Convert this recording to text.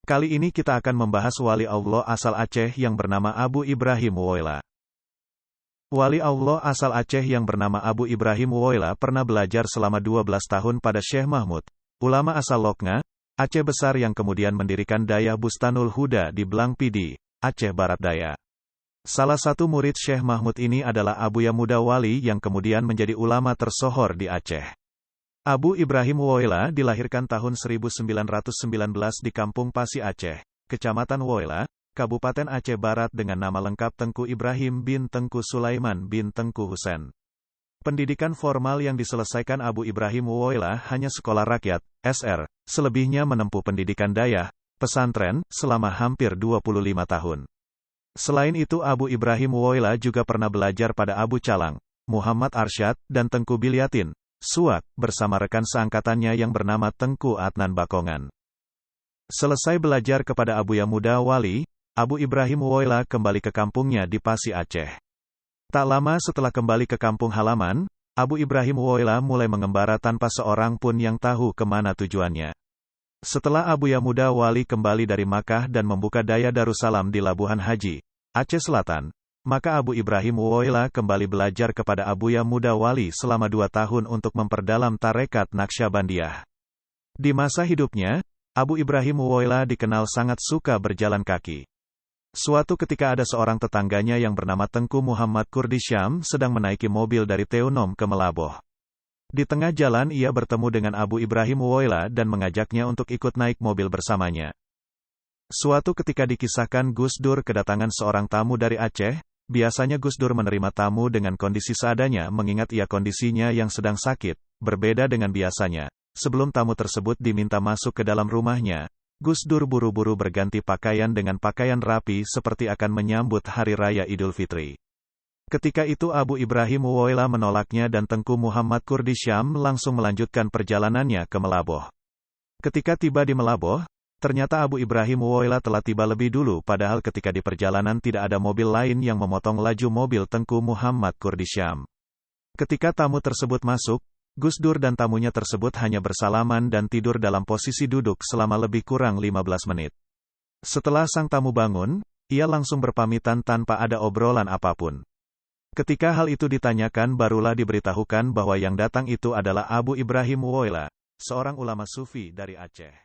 Kali ini kita akan membahas wali Allah asal Aceh yang bernama Abu Ibrahim Woyla. Wali Allah asal Aceh yang bernama Abu Ibrahim Woyla pernah belajar selama 12 tahun pada Syekh Mahmud, ulama asal Loknga, Aceh Besar yang kemudian mendirikan Dayah Bustanul Huda di Blang Pidi, Aceh Barat Daya. Salah satu murid Syekh Mahmud ini adalah Abuya Muda Wali yang kemudian menjadi ulama tersohor di Aceh. Abu Ibrahim Woyla dilahirkan tahun 1919 di Kampung Pasi Aceh, Kecamatan Woyla, Kabupaten Aceh Barat dengan nama lengkap Tengku Ibrahim bin Tengku Sulaiman bin Tengku Husen. Pendidikan formal yang diselesaikan Abu Ibrahim Woyla hanya sekolah rakyat, SR, selebihnya menempuh pendidikan dayah, pesantren, selama hampir 25 tahun. Selain itu Abu Ibrahim Woyla juga pernah belajar pada Abu Calang, Muhammad Arsyad, dan Tengku Bilyatin, Suak, bersama rekan seangkatannya yang bernama Tengku Adnan Bakongan. Selesai belajar kepada Abuya Muda Wali, Abu Ibrahim Woyla kembali ke kampungnya di Pasi Aceh. Tak lama setelah kembali ke kampung halaman, Abu Ibrahim Woyla mulai mengembara tanpa seorang pun yang tahu kemana tujuannya. Setelah Abuya Muda Wali kembali dari Makkah dan membuka Dayah Darussalam di Labuhan Haji, Aceh Selatan, maka Abu Ibrahim Woyla kembali belajar kepada Abuya Muda Wali selama 2 tahun untuk memperdalam tarekat Naqsyabandiyah. Di masa hidupnya, Abu Ibrahim Woyla dikenal sangat suka berjalan kaki. Suatu ketika ada seorang tetangganya yang bernama Tengku Muhammad Kurdisyam sedang menaiki mobil dari Teunom ke Melaboh. Di tengah jalan ia bertemu dengan Abu Ibrahim Woyla dan mengajaknya untuk ikut naik mobil bersamanya. Suatu ketika dikisahkan Gus Dur kedatangan seorang tamu dari Aceh. Biasanya Gus Dur menerima tamu dengan kondisi seadanya mengingat ia kondisinya yang sedang sakit, berbeda dengan biasanya. Sebelum tamu tersebut diminta masuk ke dalam rumahnya, Gus Dur buru-buru berganti pakaian dengan pakaian rapi seperti akan menyambut Hari Raya Idul Fitri. Ketika itu Abu Ibrahim Woyla menolaknya dan Tengku Muhammad Kurdisyam langsung melanjutkan perjalanannya ke Melaboh. Ketika tiba di Melaboh, ternyata Abu Ibrahim Woyla telah tiba lebih dulu padahal ketika di perjalanan tidak ada mobil lain yang memotong laju mobil Tengku Muhammad Kurdisyam. Ketika tamu tersebut masuk, Gus Dur dan tamunya tersebut hanya bersalaman dan tidur dalam posisi duduk selama lebih kurang 15 menit. Setelah sang tamu bangun, ia langsung berpamitan tanpa ada obrolan apapun. Ketika hal itu ditanyakan barulah diberitahukan bahwa yang datang itu adalah Abu Ibrahim Woyla, seorang ulama sufi dari Aceh.